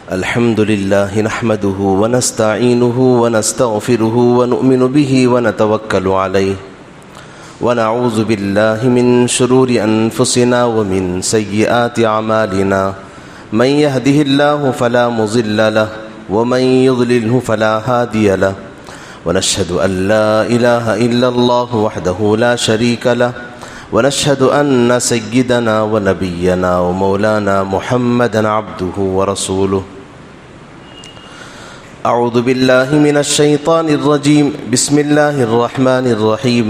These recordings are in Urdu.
الحمد لله نحمده ونستعينه ونستغفره ونؤمن به ونتوكل عليه ونعوذ بالله من شرور أنفسنا ومن سيئات أعمالنا من يهده الله فلا مضل له ومن يضلله فلا هادي له ونشهد أن لا إله إلا الله وحده لا شريك له ونشهد أن سيدنا ونبينا ومولانا محمدا عبده ورسوله أعوذ بالله من الشيطان الرجيم بسم الله الرحمن الرحيم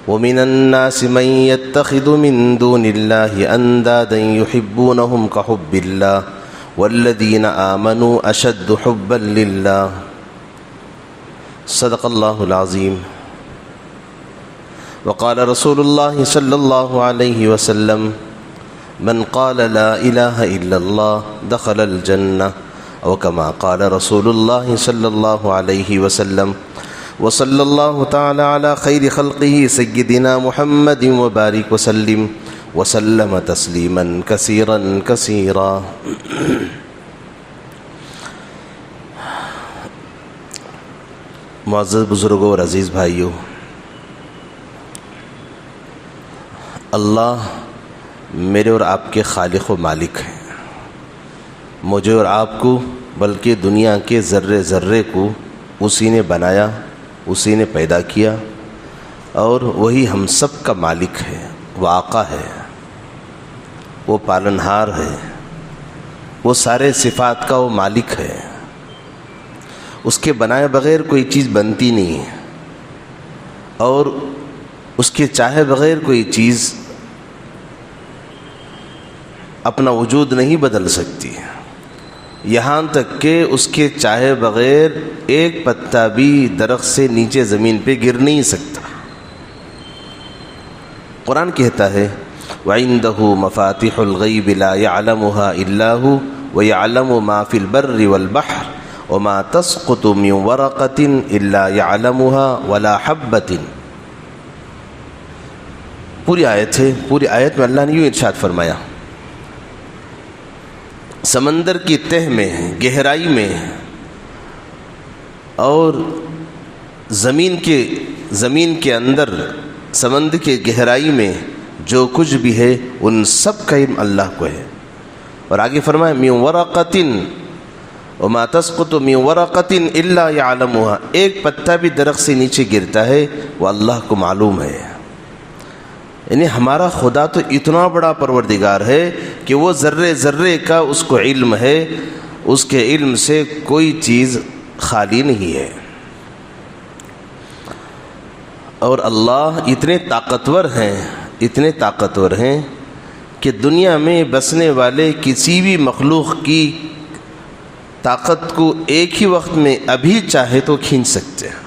ومن الناس من يتخذ من دون الله أندادا يحبونهم كحب الله والذين آمنوا أشد حبا لله صدق الله العظيم وقال رسول الله صلى الله عليه وسلم من قال لا إله إلا الله دخل الجنة أو كما قال رسول الله صلى الله عليه وسلم وصلى الله تعالى على خير خلقه سيدنا محمد وبارك وسلم وسلم تسليما كثيرا كثيرا معزز بزرگوں اور عزیز بھائیوں، اللہ میرے اور آپ کے خالق و مالک ہیں۔ مجھے اور آپ کو بلکہ دنیا کے ذرے ذرے کو اسی نے بنایا، اسی نے پیدا کیا، اور وہی ہم سب کا مالک ہے، وہ آقا ہے، وہ پالنہار ہے، وہ سارے صفات کا وہ مالک ہے۔ اس کے بنائے بغیر کوئی چیز بنتی نہیں ہے، اور اس کے چاہے بغیر کوئی چیز اپنا وجود نہیں بدل سکتی، یہاں تک کہ اس کے چاہے بغیر ایک پتا بھی درخت سے نیچے زمین پہ گر نہیں سکتا۔ قرآن کہتا ہے وَعِندَهُ مَفَاتِحُ الْغَيْبِ لَا يَعْلَمُهَا إِلَّا هُوَ وَيَعْلَمُ مَا فِي الْبَرِّ وَالْبَحْرِ وَمَا تَسْقُطُ مِنْ وَرَقَةٍ إِلَّا يَعْلَمُهَا وَلَا حَبَّةٍ۔ پوری آیت ہے، پوری آیت میں اللہ نے یوں ارشاد فرمایا، سمندر کی تہ میں، گہرائی میں، اور زمین کے اندر، سمندر کے گہرائی میں جو کچھ بھی ہے ان سب کا علم اللہ کو ہے۔ اور آگے فرمایا من ورقۃ وما تسقط من ورقۃ الا يعلمها، ایک پتا بھی درخت سے نیچے گرتا ہے وہ اللہ کو معلوم ہے۔ یعنی ہمارا خدا تو اتنا بڑا پروردگار ہے کہ وہ ذرے ذرے کا اس کو علم ہے، اس کے علم سے کوئی چیز خالی نہیں ہے۔ اور اللہ اتنے طاقتور ہیں کہ دنیا میں بسنے والے کسی بھی مخلوق کی طاقت کو ایک ہی وقت میں ابھی چاہے تو کھینچ سکتے ہیں،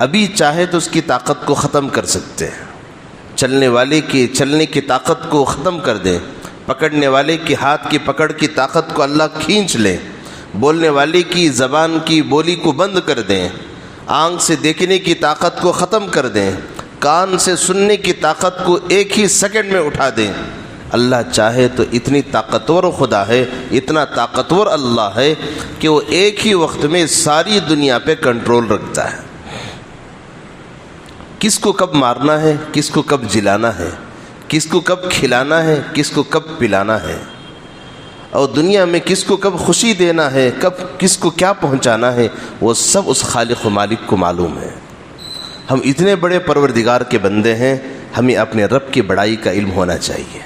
ابھی چاہے تو اس کی طاقت کو ختم کر سکتے ہیں۔ چلنے والے کی چلنے کی طاقت کو ختم کر دیں، پکڑنے والے کی ہاتھ کی پکڑ کی طاقت کو اللہ کھینچ لیں، بولنے والے کی زبان کی بولی کو بند کر دیں، آنکھ سے دیکھنے کی طاقت کو ختم کر دیں، کان سے سننے کی طاقت کو ایک ہی سیکنڈ میں اٹھا دیں۔ اللہ چاہے تو اتنی طاقتور خدا ہے، اتنا طاقتور اللہ ہے کہ وہ ایک ہی وقت میں ساری دنیا پہ کنٹرول رکھتا ہے۔ کس کو کب مارنا ہے، کس کو کب جلانا ہے، کس کو کب کھلانا ہے، کس کو کب پلانا ہے، اور دنیا میں کس کو کب خوشی دینا ہے، کب کس کو کیا پہنچانا ہے، وہ سب اس خالق و مالک کو معلوم ہے۔ ہم اتنے بڑے پروردگار کے بندے ہیں، ہمیں اپنے رب کی بڑائی کا علم ہونا چاہیے۔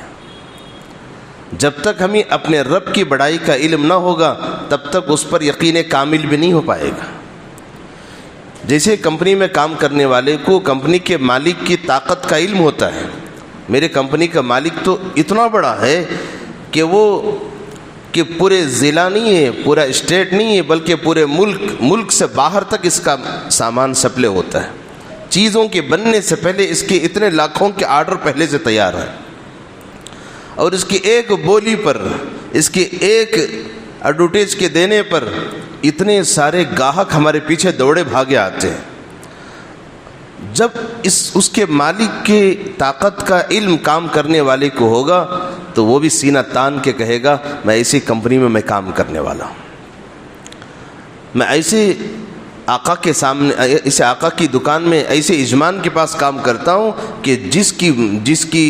جب تک ہمیں اپنے رب کی بڑائی کا علم نہ ہوگا تب تک اس پر یقین کامل بھی نہیں ہو پائے گا۔ جیسے کمپنی میں کام کرنے والے کو کمپنی کے مالک کی طاقت کا علم ہوتا ہے، میرے کمپنی کا مالک تو اتنا بڑا ہے کہ وہ کہ پورے ضلع نہیں ہے، پورا اسٹیٹ نہیں ہے، بلکہ پورے ملک سے باہر تک اس کا سامان سپلائی ہوتا ہے۔ چیزوں کے بننے سے پہلے اس کے اتنے لاکھوں کے آرڈر پہلے سے تیار ہیں، اور اس کی ایک بولی پر، اس کی ایک ایڈورٹیز کے دینے پر اتنے سارے گاہک ہمارے پیچھے دوڑے بھاگے آتے ہیں۔ جب اس کے مالک کی طاقت کا علم کام کرنے والے کو ہوگا تو وہ بھی سینہ تان کے کہے گا میں ایسی کمپنی میں کام کرنے والا ہوں، میں ایسے آقا کے سامنے، اسے آقا کی دکان میں ایسے یجمان کے پاس کام کرتا ہوں کہ جس کی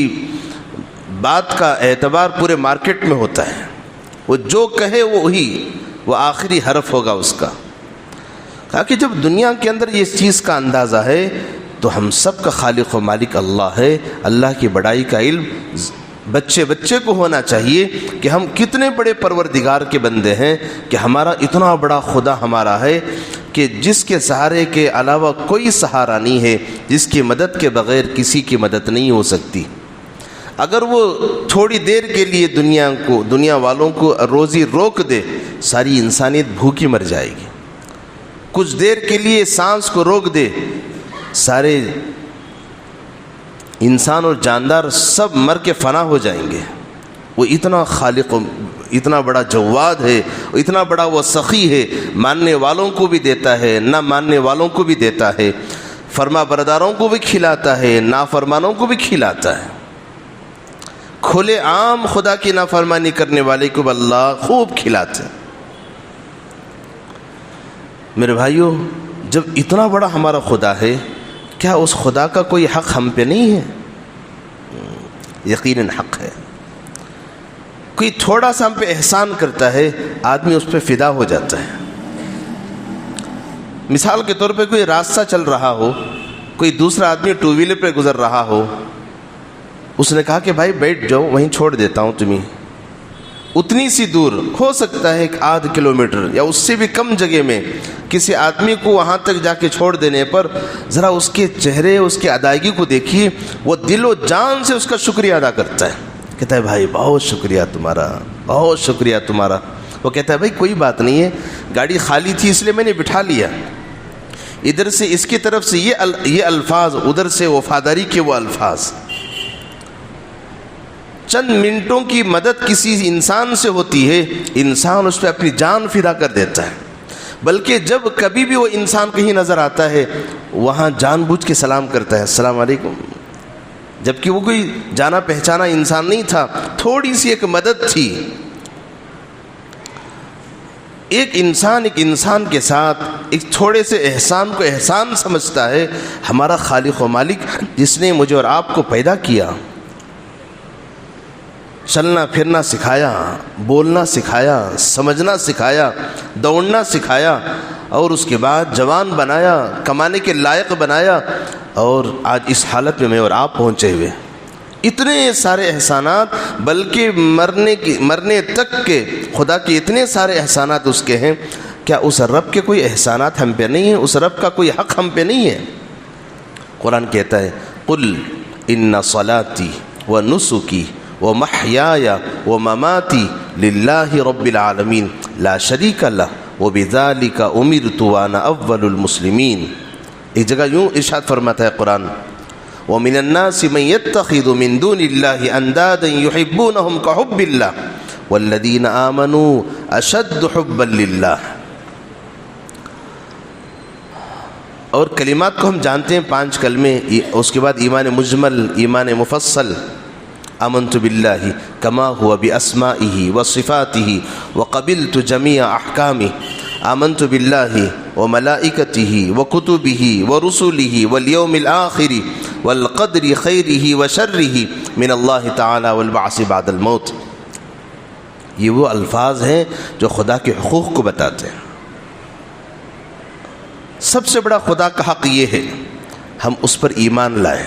بات کا اعتبار پورے مارکیٹ میں ہوتا ہے، وہ جو کہے وہ آخری حرف ہوگا اس کا۔ کہا کہ جب دنیا کے اندر یہ چیز کا اندازہ ہے تو ہم سب کا خالق و مالک اللہ ہے، اللہ کی بڑائی کا علم بچے کو ہونا چاہیے کہ ہم کتنے بڑے پروردگار کے بندے ہیں، کہ ہمارا اتنا بڑا خدا ہمارا ہے کہ جس کے سہارے کے علاوہ کوئی سہارا نہیں ہے، جس کی مدد کے بغیر کسی کی مدد نہیں ہو سکتی۔ اگر وہ تھوڑی دیر کے لیے دنیا والوں کو روزی روک دے، ساری انسانیت بھوکی مر جائے گی۔ کچھ دیر کے لیے سانس کو روک دے، سارے انسان اور جاندار سب مر کے فنا ہو جائیں گے۔ وہ اتنا خالق، اتنا بڑا جواد ہے، اتنا بڑا وہ سخی ہے، ماننے والوں کو بھی دیتا ہے، نہ ماننے والوں کو بھی دیتا ہے، فرما برداروں کو بھی کھلاتا ہے، نافرمانوں کو بھی کھلاتا ہے۔ کھلے عام خدا کی نافرمانی کرنے والے کو اللہ خوب کھلاتے ہیں۔ میرے بھائیو، جب اتنا بڑا ہمارا خدا ہے، کیا اس خدا کا کوئی حق ہم پہ نہیں ہے؟ یقیناً حق ہے۔ کوئی تھوڑا سا ہم پہ احسان کرتا ہے، آدمی اس پہ فدا ہو جاتا ہے۔ مثال کے طور پہ کوئی راستہ چل رہا ہو، کوئی دوسرا آدمی ٹو ویلر پہ گزر رہا ہو، اس نے کہا کہ بھائی بیٹھ جاؤ، وہیں چھوڑ دیتا ہوں تمہیں۔ اتنی سی دور، ہو سکتا ہے 1.5 کلومیٹر یا اس سے بھی کم جگہ میں، کسی آدمی کو وہاں تک جا کے چھوڑ دینے پر ذرا اس کے چہرے، اس کی ادائیگی کو دیکھیے، وہ دل و جان سے اس کا شکریہ ادا کرتا ہے، کہتا ہے بھائی بہت شکریہ تمہارا، بہت شکریہ تمہارا۔ وہ کہتا ہے بھائی کوئی بات نہیں ہے، گاڑی خالی تھی اس لیے میں نے بٹھا لیا۔ ادھر سے اس کی طرف سے یہ الفاظ، ادھر سے وفاداری کے وہ الفاظ۔ چند منٹوں کی مدد کسی انسان سے ہوتی ہے، انسان اس پہ اپنی جان فدا کر دیتا ہے۔ بلکہ جب کبھی بھی وہ انسان کہیں نظر آتا ہے، وہاں جان بوجھ کے سلام کرتا ہے، السلام علیکم، جبکہ وہ کوئی جانا پہچانا انسان نہیں تھا، تھوڑی سی ایک مدد تھی۔ ایک انسان کے ساتھ ایک تھوڑے سے احسان کو احسان سمجھتا ہے۔ ہمارا خالق و مالک جس نے مجھے اور آپ کو پیدا کیا، چلنا پھرنا سکھایا، بولنا سکھایا، سمجھنا سکھایا، دوڑنا سکھایا، اور اس کے بعد جوان بنایا، کمانے کے لائق بنایا، اور آج اس حالت میں اور آپ پہنچے ہوئے۔ اتنے سارے احسانات، بلکہ مرنے تک کے خدا کے اتنے سارے احسانات اس کے ہیں، کیا اس رب کے کوئی احسانات ہم پہ نہیں ہیں؟ اس رب کا کوئی حق ہم پہ نہیں ہے؟ قرآن کہتا ہے قل ان صلاتی و نسکی ومحیای ومماتی للہ رب العالمین لا شریک لہ وبذالک امرت وانا اول المسلمین۔ ایک جگہ یوں ارشاد فرماتا ہے قرآن ومن الناس من يتخذ من دون اللہ اندادا یحبونہم کحب اللہ والذین آمنوا اشد حبا للہ۔ اور کلمات کو ہم جانتے ہیں 5 کلمے، اس کے بعد ایمان مجمل، ایمان مفصل۔ آمنت باللہ کما هو باسمائہ وصفاتہ وقبلت جمیع احکامہ، آمنت باللہ وملائکتہ وکتبہ ورسلہ والیوم الآخر والقدر خیرہ وشرہ من اللہ تعالی والبعث بعد الموت۔ یہ وہ الفاظ ہیں جو خدا کے حقوق کو بتاتے ہیں۔ سب سے بڑا خدا کا حق یہ ہے ہم اس پر ایمان لائیں،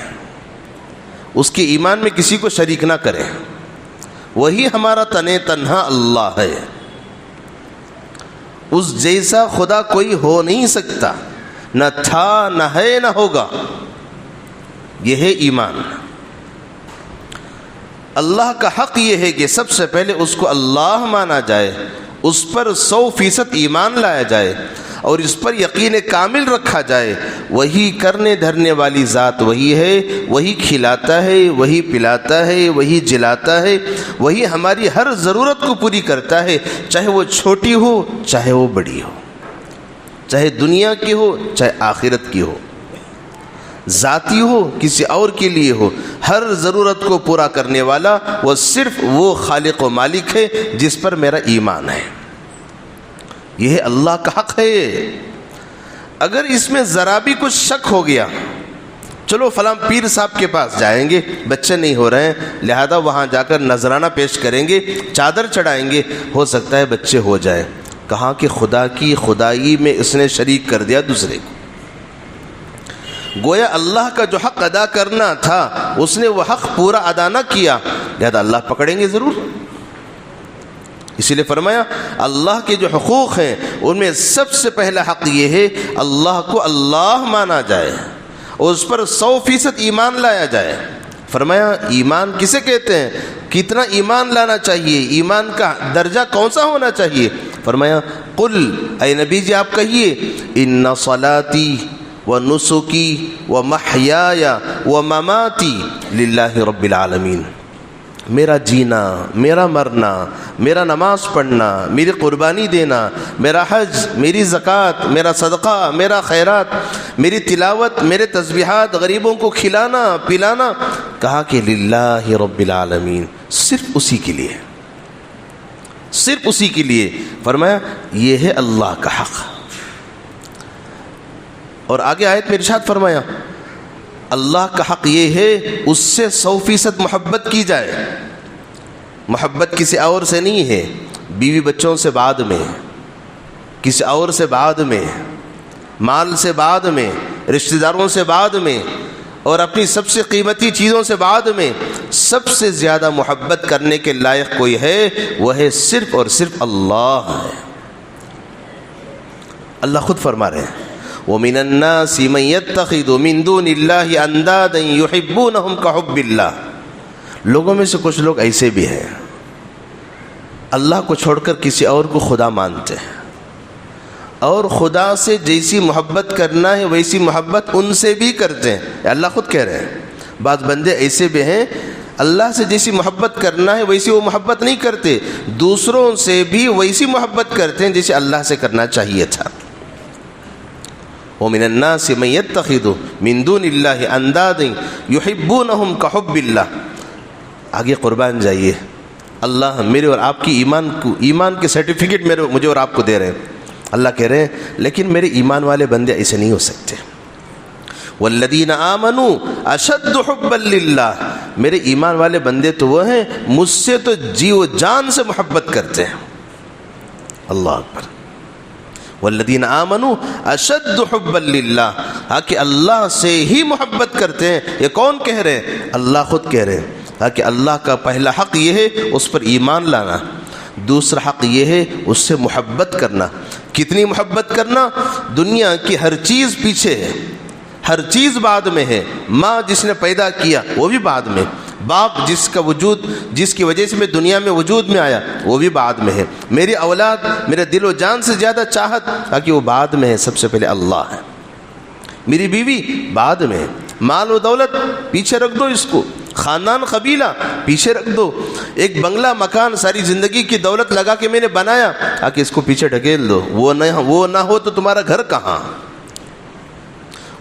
اس کے ایمان میں کسی کو شریک نہ کریں۔ وہی ہمارا تنہا اللہ ہے، اس جیسا خدا کوئی ہو نہیں سکتا، نہ تھا نہ ہے نہ ہوگا۔ یہ ہے ایمان۔ اللہ کا حق یہ ہے کہ سب سے پہلے اس کو اللہ مانا جائے، اس پر 100% ایمان لایا جائے، اور اس پر یقین کامل رکھا جائے۔ وہی کرنے دھرنے والی ذات وہی ہے، وہی کھلاتا ہے، وہی پلاتا ہے، وہی جلاتا ہے، وہی ہماری ہر ضرورت کو پوری کرتا ہے، چاہے وہ چھوٹی ہو چاہے وہ بڑی ہو، چاہے دنیا کی ہو چاہے آخرت کی ہو۔ ذاتی ہو کسی اور کے لیے ہو، ہر ضرورت کو پورا کرنے والا وہ صرف وہ خالق و مالک ہے جس پر میرا ایمان ہے۔ یہ اللہ کا حق ہے۔ اگر اس میں ذرا بھی کچھ شک ہو گیا، چلو فلاں پیر صاحب کے پاس جائیں گے، بچے نہیں ہو رہے ہیں لہذا وہاں جا کر نذرانہ پیش کریں گے، چادر چڑھائیں گے، ہو سکتا ہے بچے ہو جائیں۔ کہاں کہ خدا کی خدائی میں اس نے شریک کر دیا دوسرے کو۔ گویا اللہ کا جو حق ادا کرنا تھا اس نے وہ حق پورا ادا نہ کیا، لہذا اللہ پکڑیں گے ضرور۔ اسی لیے فرمایا اللہ کے جو حقوق ہیں ان میں سب سے پہلا حق یہ ہے اللہ کو اللہ مانا جائے اور اس پر 100% ایمان لایا جائے۔ فرمایا ایمان کسے کہتے ہیں، کتنا ایمان لانا چاہیے، ایمان کا درجہ کون سا ہونا چاہیے؟ فرمایا قل، اے نبی جی آپ کہیے، ان صلاتی ونسکی ومحیای ومماتی للہ رب العالمین، میرا جینا، میرا مرنا، میرا نماز پڑھنا، میری قربانی دینا، میرا حج، میری زکوٰۃ، میرا صدقہ، میرا خیرات، میری تلاوت، میرے تسبیحات، غریبوں کو کھلانا پلانا، کہا کہ للہ رب العالمین، صرف اسی کے لیے، صرف اسی کے لیے۔ فرمایا یہ ہے اللہ کا حق۔ اور آگے آیت میں ارشاد فرمایا اللہ کا حق یہ ہے اس سے 100% محبت کی جائے۔ محبت کسی اور سے نہیں ہے، بیوی بچوں سے بعد میں، کسی اور سے بعد میں، مال سے بعد میں، رشتہ داروں سے بعد میں، اور اپنی سب سے قیمتی چیزوں سے بعد میں، سب سے زیادہ محبت کرنے کے لائق کوئی ہے وہ ہے صرف اور صرف اللہ ہے۔ اللہ خود فرما رہے ہیں وَمِنَ النَّاسِ مَن يَتَّخِذُ مِن دُونِ اللَّهِ أَندَادًا يُحِبُّونَهُمْ كَحُبِّ اللَّهِ۔ لوگوں میں سے کچھ لوگ ایسے بھی ہیں اللہ کو چھوڑ کر کسی اور کو خدا مانتے ہیں، اور خدا سے جیسی محبت کرنا ہے ویسی محبت ان سے بھی کرتے ہیں۔ اللہ خود کہہ رہے ہیں بعض بندے ایسے بھی ہیں اللہ سے جیسی محبت کرنا ہے ویسی وہ محبت نہیں کرتے، دوسروں سے بھی ویسی محبت کرتے ہیں جیسے اللہ سے کرنا چاہیے تھا۔ وَمِنَ النَّاسِ مَن يَتَّخِذُ مِن دُونِ اللَّهِ أَندَادًا يُحِبُّونَهُمْ كَحُبِّ اللَّهِ۔ آگے قربان جائیے، اللہ میرے اور آپ کی ایمان کے سرٹیفکیٹ مجھے اور آپ کو دے رہے ہیں۔ اللہ کہہ رہے ہیں لیکن میرے ایمان والے بندے ایسے نہیں ہو سکتے۔ وَالَّذِينَ آمَنُوا أَشَدُّ حُبًّا لِلَّهِ، میرے ایمان والے بندے تو وہ ہیں مجھ سے تو جی و جان سے محبت کرتے ہیں۔ اللہ اکبر۔ والذین آمنوا اشد حبا للہ، کہ اللہ سے ہی محبت کرتے ہیں۔ یہ کون کہہ رہے ہیں؟ اللہ خود کہہ رہے ہیں کہ اللہ کا پہلا حق یہ ہے اس پر ایمان لانا، دوسرا حق یہ ہے اس سے محبت کرنا۔ کتنی محبت کرنا؟ دنیا کی ہر چیز پیچھے ہے، ہر چیز بعد میں ہے، ماں جس نے پیدا کیا وہ بھی بعد میں، باپ جس کی وجہ سے میں دنیا میں وجود میں آیا وہ بھی بعد میں ہے، میری اولاد میرے دل و جان سے زیادہ چاہت تاکہ وہ بعد میں ہے، سب سے پہلے اللہ ہے، میری بیوی بعد میں، مال و دولت پیچھے رکھ دو، اس کو خاندان قبیلہ پیچھے رکھ دو، ایک بنگلہ مکان ساری زندگی کی دولت لگا کے میں نے بنایا تاکہ اس کو پیچھے ڈھکیل دو، وہ نہ ہو تو تمہارا گھر کہاں؟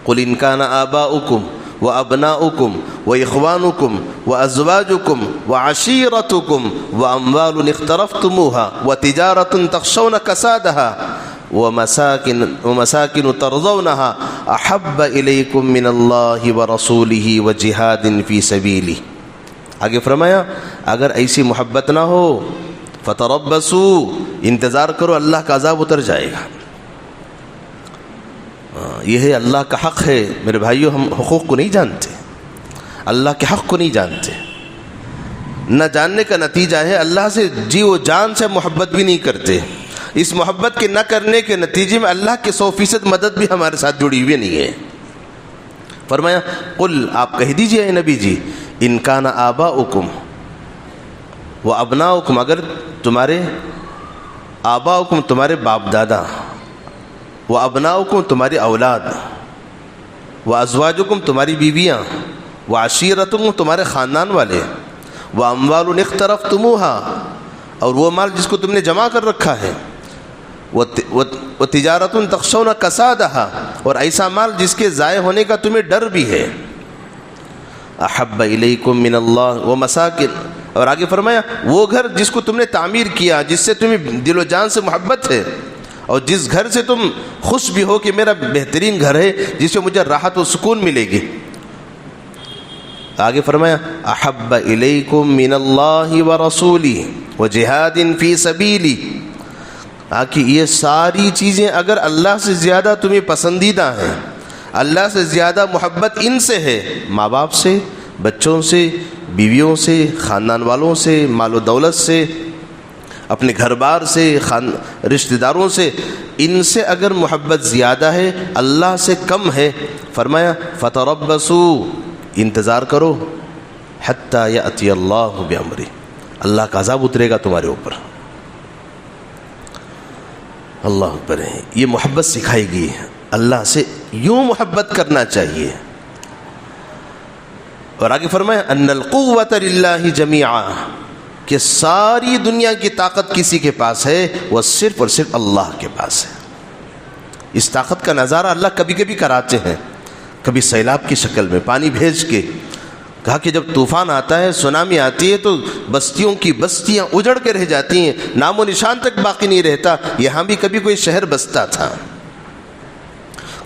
قل ان کان آباؤکم وابناؤکم واخوانکم وازواجکم وعشیرتکم واموال اقترفتموها وتجارۃ تخشون کسادها ومساکن ترضونها احب الیکم من اللہ ورسولہ وجہاد فی سبیلہ۔ آگے فرمایا اگر ایسی محبت نہ ہو فتربصوا، انتظار کرو، اللہ کا عذاب اتر جائے گا۔ یہ ہے اللہ کا حق ہے میرے بھائیوں، ہم حقوق کو نہیں جانتے، اللہ کے حق کو نہیں جانتے، نہ جاننے کا نتیجہ ہے اللہ سے جی و جان سے محبت بھی نہیں کرتے، اس محبت کے نہ کرنے کے نتیجے میں اللہ کے 100% مدد بھی ہمارے ساتھ جڑی ہوئی نہیں ہے۔ فرمایا قل، آپ کہہ دیجئے اے نبی جی، ان کان آباؤکم و ابناؤکم، اگر تمہارے آباؤکم تمہارے باپ دادا، و ابناؤکم تمہاری اولاد، و ازواجکم تمہاری بیویاں، و عشیرتکم تمہارے خاندان والے، و اموال اقترفتموها اور وہ مال جس کو تم نے جمع کر رکھا ہے، وتجارۃ تخشون کسادہا، اور ایسا مال جس کے ضائع ہونے کا تمہیں ڈر بھی ہے. احب الیکم من اللہ ومساکن، اور آگے فرمایا وہ گھر جس کو تم نے تعمیر کیا، جس سے تمہیں دل و جان سے محبت ہے، اور جس گھر سے تم خوش بھی ہو کہ میرا بہترین گھر ہے جس سے مجھے راحت و سکون ملے گی. آگے فرمایا احب الیکم من اللہ ورسولہ وجہاد فی سبیلی. کہ یہ ساری چیزیں اگر اللہ سے زیادہ تمہیں پسندیدہ ہیں، اللہ سے زیادہ محبت ان سے ہے، ماں باپ سے، بچوں سے، بیویوں سے، خاندان والوں سے، مال و دولت سے، اپنے گھر بار سے، رشتہ داروں سے، ان سے اگر محبت زیادہ ہے، اللہ سے کم ہے، فرمایا فتربصوا، انتظار کرو، حتی یأتی اللہ بامرہ، اللہ کا عذاب اترے گا تمہارے اوپر. اللہ اکبر ہے. یہ محبت سکھائے گی، اللہ سے یوں محبت کرنا چاہیے. اور آگے فرمایا ان القوۃ للہ جمیعا، کہ ساری دنیا کی طاقت کسی کے پاس ہے، وہ صرف اور صرف اللہ کے پاس ہے. اس طاقت کا نظارہ اللہ کبھی کبھی کراتے ہیں، کبھی سیلاب کی شکل میں پانی بھیج کے. کہا کہ جب طوفان آتا ہے، سونامی آتی ہے، تو بستیوں کی بستیاں اجڑ کے رہ جاتی ہیں، نام و نشان تک باقی نہیں رہتا. یہاں بھی کبھی کوئی شہر بستا تھا،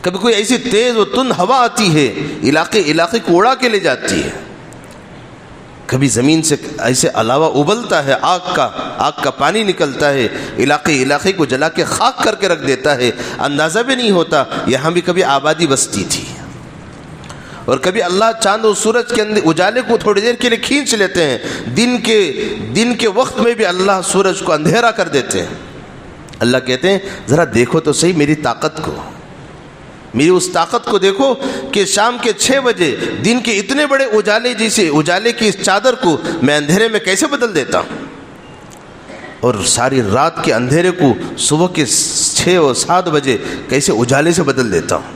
کبھی کوئی ایسی تیز و تند ہوا آتی ہے، علاقے کو اڑا کے لے جاتی ہے. کبھی زمین سے ایسے علاوہ ابلتا ہے، آگ کا پانی نکلتا ہے، علاقے کو جلا کے خاک کر کے رکھ دیتا ہے، اندازہ بھی نہیں ہوتا. یہاں بھی کبھی آبادی بستی تھی، اور کبھی اللہ چاند و سورج کے اندر اجالے کو تھوڑی دیر کے لیے کھینچ لیتے ہیں. دن کے وقت میں بھی اللہ سورج کو اندھیرا کر دیتے ہیں. اللہ کہتے ہیں ذرا دیکھو تو صحیح میری طاقت کو، میری اس طاقت کو دیکھو کہ شام کے 6 بجے دن کے اتنے بڑے اجالے کی اس چادر کو میں اندھیرے میں کیسے بدل دیتا ہوں، اور ساری رات کے اندھیرے کو صبح کے 6 اور 7 بجے کیسے اجالے سے بدل دیتا ہوں.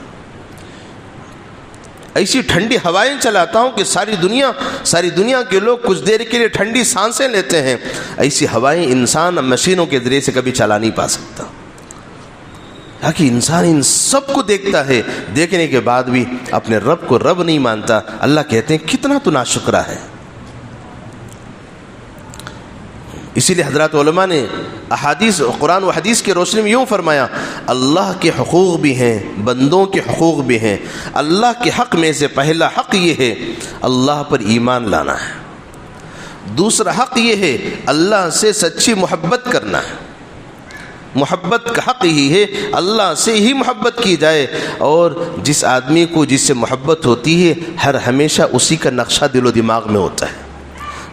ایسی ٹھنڈی ہوائیں چلاتا ہوں کہ ساری دنیا کے لوگ کچھ دیر کے لیے ٹھنڈی سانسیں لیتے ہیں. ایسی ہوائیں انسان مشینوں کے ذریعے سے کبھی چلا نہیں پا سکتا. کہ انسان ان سب کو دیکھتا ہے، دیکھنے کے بعد بھی اپنے رب کو رب نہیں مانتا. اللہ کہتے ہیں کتنا تو ناشکرا ہے. اسی لیے حضرات علماء نے قرآن و حدیث کی روشنی میں یوں فرمایا اللہ کے حقوق بھی ہیں، بندوں کے حقوق بھی ہیں. اللہ کے حق میں سے پہلا حق یہ ہے اللہ پر ایمان لانا ہے. دوسرا حق یہ ہے اللہ سے سچی محبت کرنا ہے. محبت کا حق ہی ہے اللہ سے ہی محبت کی جائے، اور جس آدمی کو جس سے محبت ہوتی ہے ہر ہمیشہ اسی کا نقشہ دل و دماغ میں ہوتا ہے،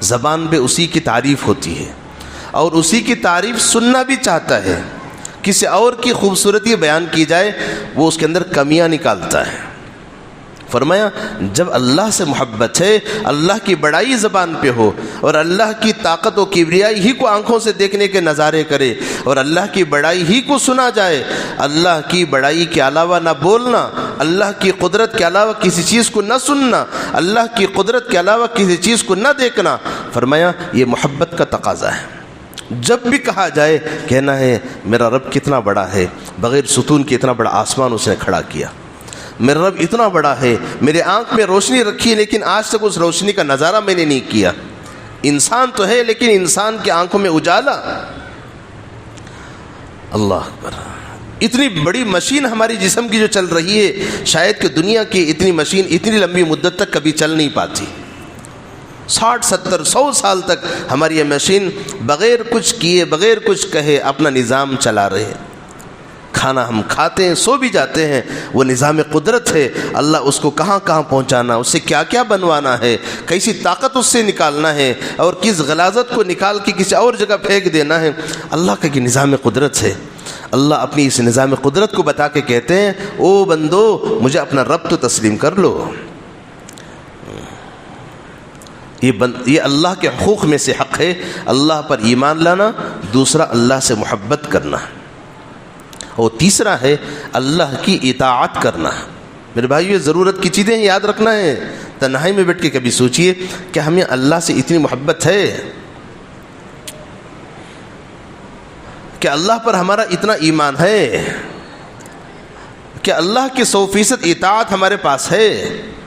زبان پہ اسی کی تعریف ہوتی ہے، اور اسی کی تعریف سننا بھی چاہتا ہے. کسی اور کی خوبصورتی بیان کی جائے وہ اس کے اندر کمیاں نکالتا ہے. فرمایا جب اللہ سے محبت ہے، اللہ کی بڑائی زبان پہ ہو، اور اللہ کی طاقت و کبریائی ہی کو آنکھوں سے دیکھنے کے نظارے کرے، اور اللہ کی بڑائی ہی کو سنا جائے، اللہ کی بڑائی کے علاوہ نہ بولنا، اللہ کی قدرت کے علاوہ کسی چیز کو نہ سننا، اللہ کی قدرت کے علاوہ کسی چیز کو نہ دیکھنا. فرمایا یہ محبت کا تقاضا ہے. جب بھی کہا جائے کہنا ہے میرا رب کتنا بڑا ہے، بغیر ستون کے اتنا بڑا آسمان اس نے کھڑا کیا، میرا رب اتنا بڑا ہے، میرے آنکھ میں روشنی رکھی ہے لیکن آج تک اس روشنی کا نظارہ میں نے نہیں کیا. انسان تو ہے لیکن انسان کی آنکھوں میں اجالا. اللہ اکبر. اتنی بڑی مشین ہماری جسم کی جو چل رہی ہے، شاید کہ دنیا کی اتنی مشین اتنی لمبی مدت تک کبھی چل نہیں پاتی. 60 70 100 سال تک ہماری یہ مشین بغیر کچھ کیے بغیر کچھ کہے اپنا نظام چلا رہے ہیں. کھانا ہم کھاتے ہیں، سو بھی جاتے ہیں، وہ نظام قدرت ہے. اللہ اس کو کہاں کہاں پہنچانا، اس سے کیا کیا بنوانا ہے، کیسی طاقت اس سے نکالنا ہے، اور کس غلاظت کو نکال کے کسی اور جگہ پھینک دینا ہے، اللہ کا یہ نظام قدرت ہے. اللہ اپنی اس نظام قدرت کو بتا کے کہتے ہیں او بندو مجھے اپنا رب تو تسلیم کر لو. یہ اللہ کے حقوق میں سے حق ہے، اللہ پر ایمان لانا، دوسرا اللہ سے محبت کرنا، اور تیسرا ہے اللہ کی اطاعت کرنا. میرے بھائیو یہ ضرورت کی چیزیں یاد رکھنا ہے. تنہائی میں بیٹھ کے کبھی سوچئے کہ ہمیں اللہ سے اتنی محبت ہے، کہ اللہ پر ہمارا اتنا ایمان ہے کہ اللہ کی 100% اطاعت ہمارے پاس ہے،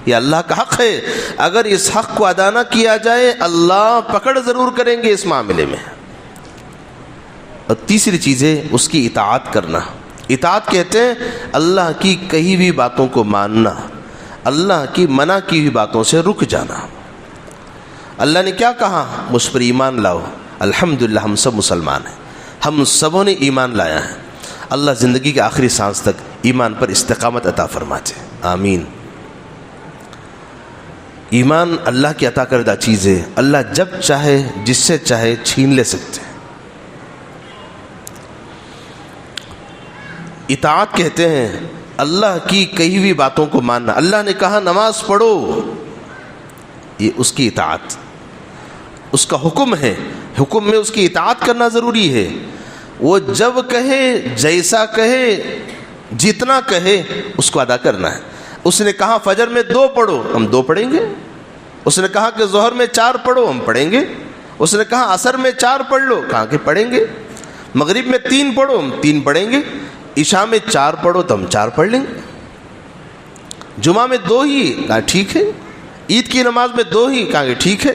یہ اللہ کا حق ہے، اگر اس حق کو ادا نہ کیا جائے اللہ پکڑ ضرور کریں گے اس معاملے میں۔ اور تیسری چیز ہے اس کی اطاعت کرنا۔ اطاعت کہتے ہیں اللہ کی کہی ہوئی باتوں کو ماننا، اللہ کی منع کی ہوئی باتوں سے رک جانا۔ اللہ نے کیا کہا؟ مجھ پر ایمان لاؤ، الحمدللہ ہم سب مسلمان ہیں، ہم سبوں نے ایمان لایا ہے، اللہ زندگی کے آخری سانس تک ایمان پر استقامت عطا فرماتے، آمین۔ ایمان اللہ کی عطا کردہ چیز ہے، اللہ جب چاہے جس سے چاہے چھین لے سکتے ہیں۔ اطاعت کہتے ہیں اللہ کی کہی ہوئی باتوں کو ماننا۔ اللہ نے کہا نماز پڑھو، یہ اس کی اطاعت، اس کا حکم ہے، حکم میں اس کی اطاعت کرنا ضروری ہے۔ وہ جب کہے، جیسا کہے، جتنا کہے اس کو ادا کرنا ہے۔ اس نے کہا فجر میں 2 پڑھو، ہم 2 پڑھیں گے۔ اس نے کہا کہ ظہر میں 4 پڑھو، ہم پڑھیں گے۔ اس نے کہا عصر میں 4 پڑھ لو، کہا کہ پڑھیں گے۔ مغرب میں 3 پڑھو، ہم 3 پڑھیں گے۔ عشاء میں 4 پڑھو تو ہم 4 پڑھ لیں گے۔ جمعہ میں 2 ہی، کہا ٹھیک ہے۔ عید کی نماز میں 2 ہی، کہا کہ ٹھیک ہے۔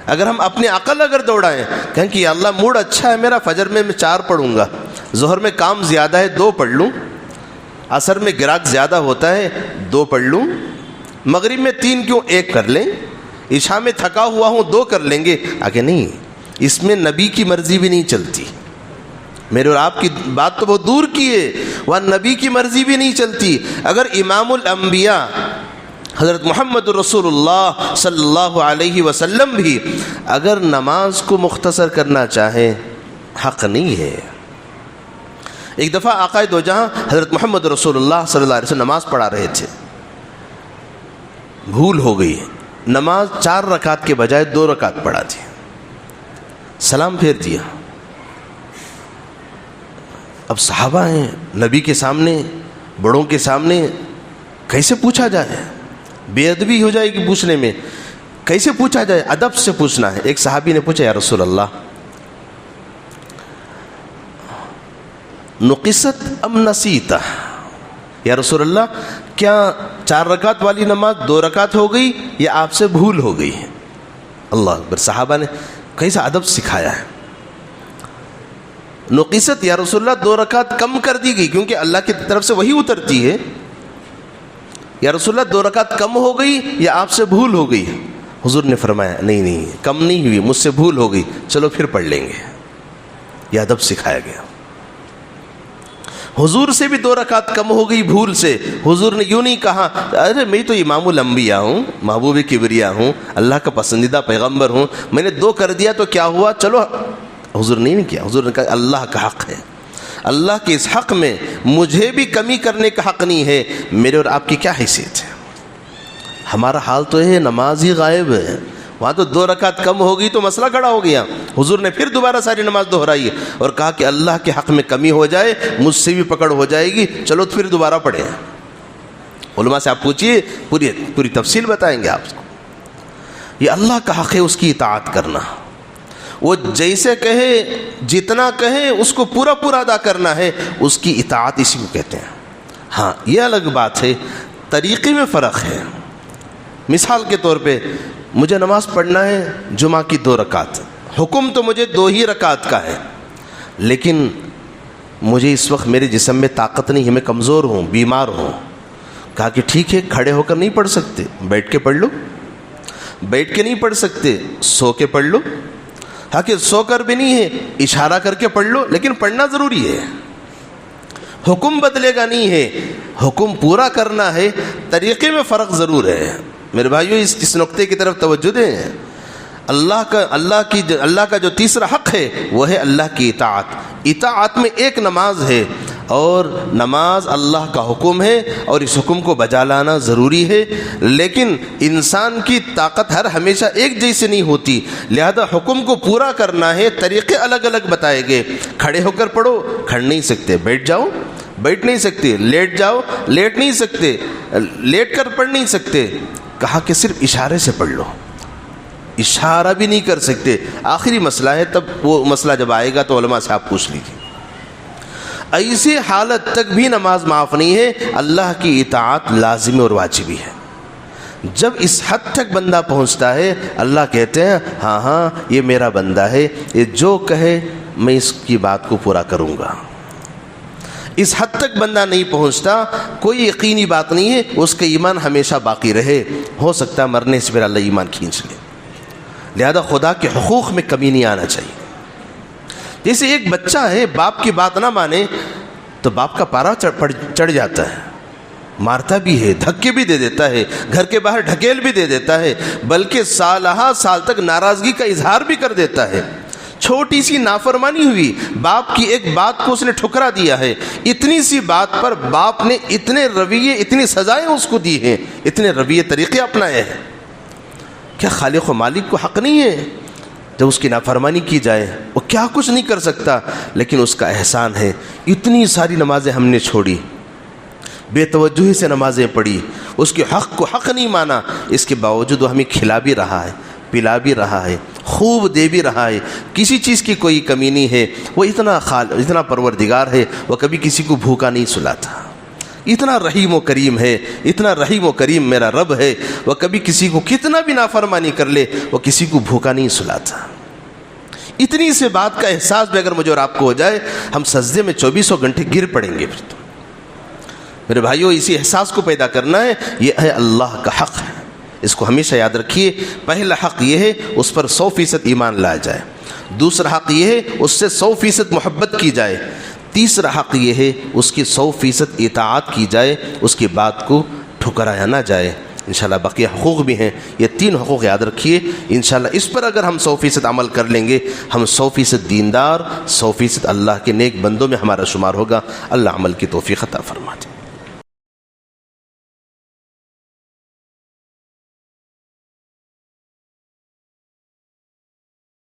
اگر ہم اپنی عقل اگر دوڑائیں، کہیں کہ یا اللہ موڈ اچھا ہے میرا، فجر میں 4 پڑھوں گا، ظہر میں کام زیادہ ہے 2 پڑھ لوں، عصر میں گراہک زیادہ ہوتا ہے 2 پڑھ لوں، مغرب میں 3 کیوں 1 کر لیں، عشاء میں تھکا ہوا ہوں 2 کر لیں گے۔ آگے نہیں، اس میں نبی کی مرضی بھی نہیں چلتی۔ میرے اور آپ کی بات تو بہت دور کی ہے، وہاں نبی کی مرضی بھی نہیں چلتی۔ اگر امام الانبیاء حضرت محمد رسول اللہ صلی اللہ علیہ وسلم بھی اگر نماز کو مختصر کرنا چاہیں، حق نہیں ہے۔ ایک دفعہ آقا دو جہاں حضرت محمد رسول اللہ صلی اللہ علیہ وسلم نماز پڑھا رہے تھے، بھول ہو گئی، نماز 4 رکعت کے بجائے 2 رکعت پڑھا تھی، سلام پھیر دیا۔ اب صحابہ ہیں نبی کے سامنے، بڑوں کے سامنے، کیسے پوچھا جائے؟ بے ادبی ہو جائے گی پوچھنے میں، کیسے پوچھا جائے؟ ادب سے پوچھنا ہے۔ ایک صحابی نے پوچھا یا رسول اللہ نقصت ام نسیتا، یا رسول اللہ کیا 4 رکعت والی نماز 2 رکعت ہو گئی یا آپ سے بھول ہو گئی؟ اللہ اکبر، صحابہ نے کیسا ادب سکھایا ہے۔ نقصت یا رسول اللہ 2 رکعت کم کر دی گئی، کیونکہ اللہ کی طرف سے وہی اترتی ہے۔ یا رسول اللہ 2 رکعت کم ہو گئی یا آپ سے بھول ہو گئی؟ حضور نے فرمایا نہیں کم نہیں ہوئی، مجھ سے بھول ہو گئی، چلو پھر پڑھ لیں گے۔ یہ ادب سکھایا گیا۔ حضور سے بھی 2 رکعت کم ہو گئی بھول سے، حضور نے یوں نہیں کہا ارے میں تو امام الانبیاء ہوں، محبوب کبریا ہوں، اللہ کا پسندیدہ پیغمبر ہوں، میں نے 2 کر دیا تو کیا ہوا، چلو۔ حضور نے نہیں کیا، حضور نے کہا اللہ کا حق ہے، اللہ کے اس حق میں مجھے بھی کمی کرنے کا حق نہیں ہے، میرے اور آپ کی کیا حیثیت ہے؟ ہمارا حال تو ہے نماز ہی غائب ہے، وہاں تو 2 رکعت کم ہو گئی تو مسئلہ کھڑا ہو گیا۔ حضور نے پھر دوبارہ ساری نماز دہرائی اور کہا کہ اللہ کے حق میں کمی ہو جائے مجھ سے بھی پکڑ ہو جائے گی، چلو پھر دوبارہ پڑھیں۔ علماء سے آپ پوچھئے، پوری تفصیل بتائیں گے آپ کو۔ یہ اللہ کا حق ہے اس کی اطاعت کرنا، وہ جیسے کہے جتنا کہے اس کو پورا ادا کرنا ہے، اس کی اطاعت اسی کو کہتے ہیں۔ ہاں یہ الگ بات ہے، طریقے میں فرق ہے۔ مثال کے طور پہ مجھے نماز پڑھنا ہے جمعہ کی 2 رکعت، حکم تو مجھے 2 ہی رکعت کا ہے، لیکن مجھے اس وقت میرے جسم میں طاقت نہیں ہے، میں کمزور ہوں، بیمار ہوں۔ کہا کہ ٹھیک ہے، کھڑے ہو کر نہیں پڑھ سکتے، بیٹھ کے پڑھ لو۔ بیٹھ کے نہیں پڑھ سکتے، سو کے پڑھ لو۔ ہاں کہ سو کر بھی نہیں ہے، اشارہ کر کے پڑھ لو، لیکن پڑھنا ضروری ہے۔ حکم بدلے گا نہیں ہے، حکم پورا کرنا ہے، طریقے میں فرق ضرور ہے۔ میرے بھائیو اس نقطے کی طرف توجہ دیں۔ اللہ کا جو تیسرا حق ہے وہ ہے اللہ کی اطاعت۔ اطاعت میں ایک نماز ہے، اور نماز اللہ کا حکم ہے اور اس حکم کو بجا لانا ضروری ہے، لیکن انسان کی طاقت ہمیشہ ایک جیسی نہیں ہوتی، لہذا حکم کو پورا کرنا ہے، طریقے الگ الگ بتائے گئے۔ کھڑے ہو کر پڑھو، کھڑ نہیں سکتے، بیٹھ جاؤ، بیٹھ نہیں سکتے، لیٹ جاؤ، لیٹ نہیں سکتے، لیٹ کر پڑھ نہیں سکتے۔ کہا کہ صرف اشارے سے پڑھ لو، اشارہ بھی نہیں کر سکتے، آخری مسئلہ ہے، تب وہ مسئلہ جب آئے گا تو علماء سے آپ پوچھ لیجیے۔ ایسی حالت تک بھی نماز معاف نہیں ہے، اللہ کی اطاعت لازمی اور واجبی ہے۔ جب اس حد تک بندہ پہنچتا ہے، اللہ کہتے ہیں ہاں ہاں یہ میرا بندہ ہے، یہ جو کہے میں اس کی بات کو پورا کروں گا۔ اس حد تک بندہ نہیں پہنچتا، کوئی یقینی بات نہیں ہے، اس کا ایمان ہمیشہ باقی رہے، ہو سکتا ہے مرنے سے پھر اللہ ایمان کھینچ لے۔ لہذا خدا کے حقوق میں کمی نہیں آنا چاہیے۔ جیسے ایک بچہ ہے، باپ کی بات نہ مانے تو باپ کا پارا چڑھ جاتا ہے، مارتا بھی ہے، دھکے بھی دے دیتا ہے، گھر کے باہر ڈھکیل بھی دے دیتا ہے، بلکہ سالہ سال تک ناراضگی کا اظہار بھی کر دیتا ہے۔ چھوٹی سی نافرمانی ہوئی، باپ کی ایک بات کو اس نے ٹھکرا دیا ہے، اتنی سی بات پر باپ نے اتنے رویے، اتنی سزائیں اس کو دی ہیں، اتنے رویے طریقے اپنائے ہیں۔ کیا خالق و مالک کو حق نہیں ہے جب اس کی نافرمانی کی جائے؟ وہ کیا کچھ نہیں کر سکتا، لیکن اس کا احسان ہے۔ اتنی ساری نمازیں ہم نے چھوڑی، بے توجہی سے نمازیں پڑھی، اس کے حق کو حق نہیں مانا، اس کے باوجود وہ ہمیں کھلا بھی رہا ہے، پلا بھی رہا ہے، خوب دے بھی رہا ہے، کسی چیز کی کوئی کمی نہیں ہے۔ وہ اتنا پروردگار ہے، وہ کبھی کسی کو بھوکا نہیں سلاتا۔ اتنا رحیم و کریم ہے، اتنا رحیم و کریم میرا رب ہے، وہ کبھی کسی کو کتنا بھی نافرمانی کر لے وہ کسی کو بھوکا نہیں سلاتا۔ اتنی سے بات کا احساس بھی اگر مجھے اور آپ کو ہو جائے، ہم سجدے میں 24 گھنٹے گر پڑیں گے۔ پھر تو میرے بھائیوں، اسی احساس کو پیدا کرنا ہے، یہ ہے اللہ کا حق ہے، اس کو ہمیشہ یاد رکھیے۔ پہلا حق یہ ہے اس پر 100% ایمان لایا جائے، دوسرا حق یہ ہے اس سے 100% محبت کی جائے، تیسرا حق یہ ہے اس کی 100% اطاعت کی جائے، اس کی بات کو ٹھکرایا نہ جائے۔ انشاءاللہ بقیہ حقوق بھی ہیں، یہ 3 حقوق یاد رکھیے۔ انشاءاللہ اس پر اگر ہم 100% عمل کر لیں گے، ہم 100% دیندار، 100% اللہ کے نیک بندوں میں ہمارا شمار ہوگا۔ اللہ عمل کی توفیق عطا فرما دے۔